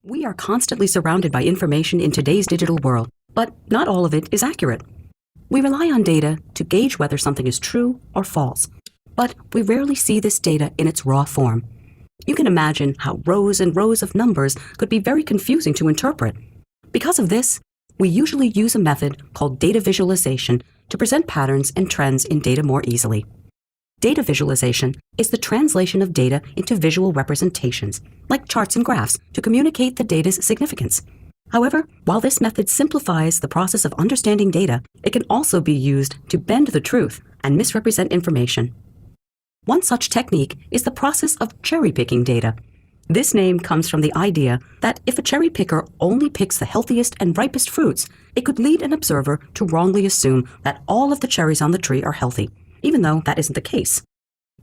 We are constantly surrounded by information in today's digital world, but not all of it is accurate. We rely on data to gauge whether something is true or false, but we rarely see this data in its raw form. You can imagine how rows and rows of numbers could be very confusing to interpret. Because of this, we usually use a method called data visualization to present patterns and trends in data more easily. Data visualization is the translation of data into visual representations, like charts and graphs, to communicate the data's significance. However, while this method simplifies the process of understanding data, it can also be used to bend the truth and misrepresent information. One such technique is the process of cherry-picking data. This name comes from the idea that if a cherry picker only picks the healthiest and ripest fruits, it could lead an observer to wrongly assume that all of the cherries on the tree are healthy, even though that isn't the case.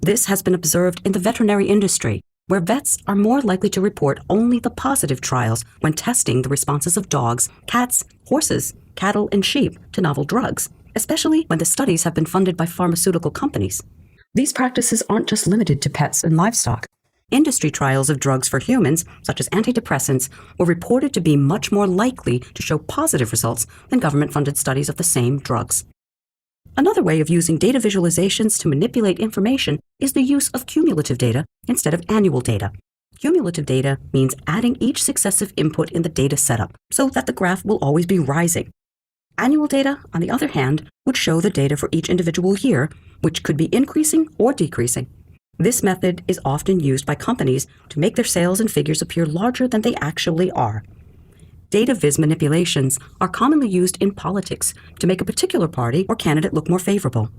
This has been observed in the veterinary industry, where vets are more likely to report only the positive trials when testing the responses of dogs, cats, horses, cattle, and sheep to novel drugs, especially when the studies have been funded by pharmaceutical companies. These practices aren't just limited to pets and livestock. Industry trials of drugs for humans, such as antidepressants, were reported to be much more likely to show positive results than government-funded studies of the same drugs. Another way of using data visualizations to manipulate information is the use of cumulative data instead of annual data. Cumulative data means adding each successive input in the data setup so that the graph will always be rising. Annual data, on the other hand, would show the data for each individual year, which could be increasing or decreasing. This method is often used by companies to make their sales and figures appear larger than they actually are. Data viz manipulations are commonly used in politics to make a particular party or candidate look more favorable.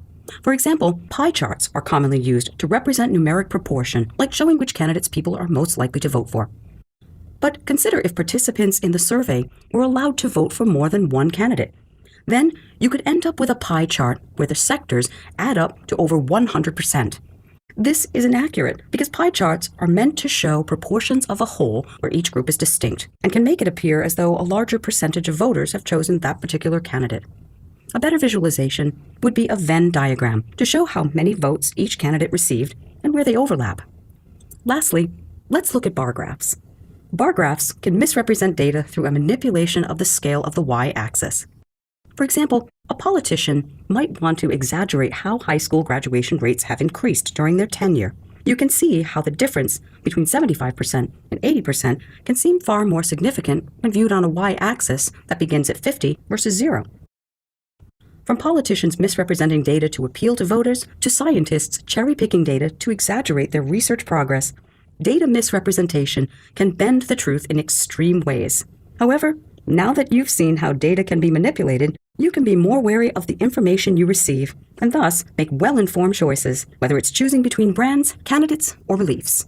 For example, pie charts are commonly used to represent numeric proportion, like showing which candidates people are most likely to vote for. But consider if participants in the survey were allowed to vote for more than one candidate. Then you could end up with a pie chart where the sectors add up to over 100%. This is inaccurate because pie charts are meant to show proportions of a whole where each group is distinct and can make it appear as though a larger percentage of voters have chosen that particular candidate. A better visualization would be a Venn diagram to show how many votes each candidate received and where they overlap. Lastly, let's look at bar graphs. Bar graphs can misrepresent data through a manipulation of the scale of the y-axis. For example, a politician might want to exaggerate how high school graduation rates have increased during their tenure. You can see how the difference between 75% and 80% can seem far more significant when viewed on a y-axis that begins at 50 versus 0. From politicians misrepresenting data to appeal to voters, to scientists cherry-picking data to exaggerate their research progress, data misrepresentation can bend the truth in extreme ways. However, now that you've seen how data can be manipulated, you can be more wary of the information you receive and thus make well-informed choices, whether it's choosing between brands, candidates, or beliefs.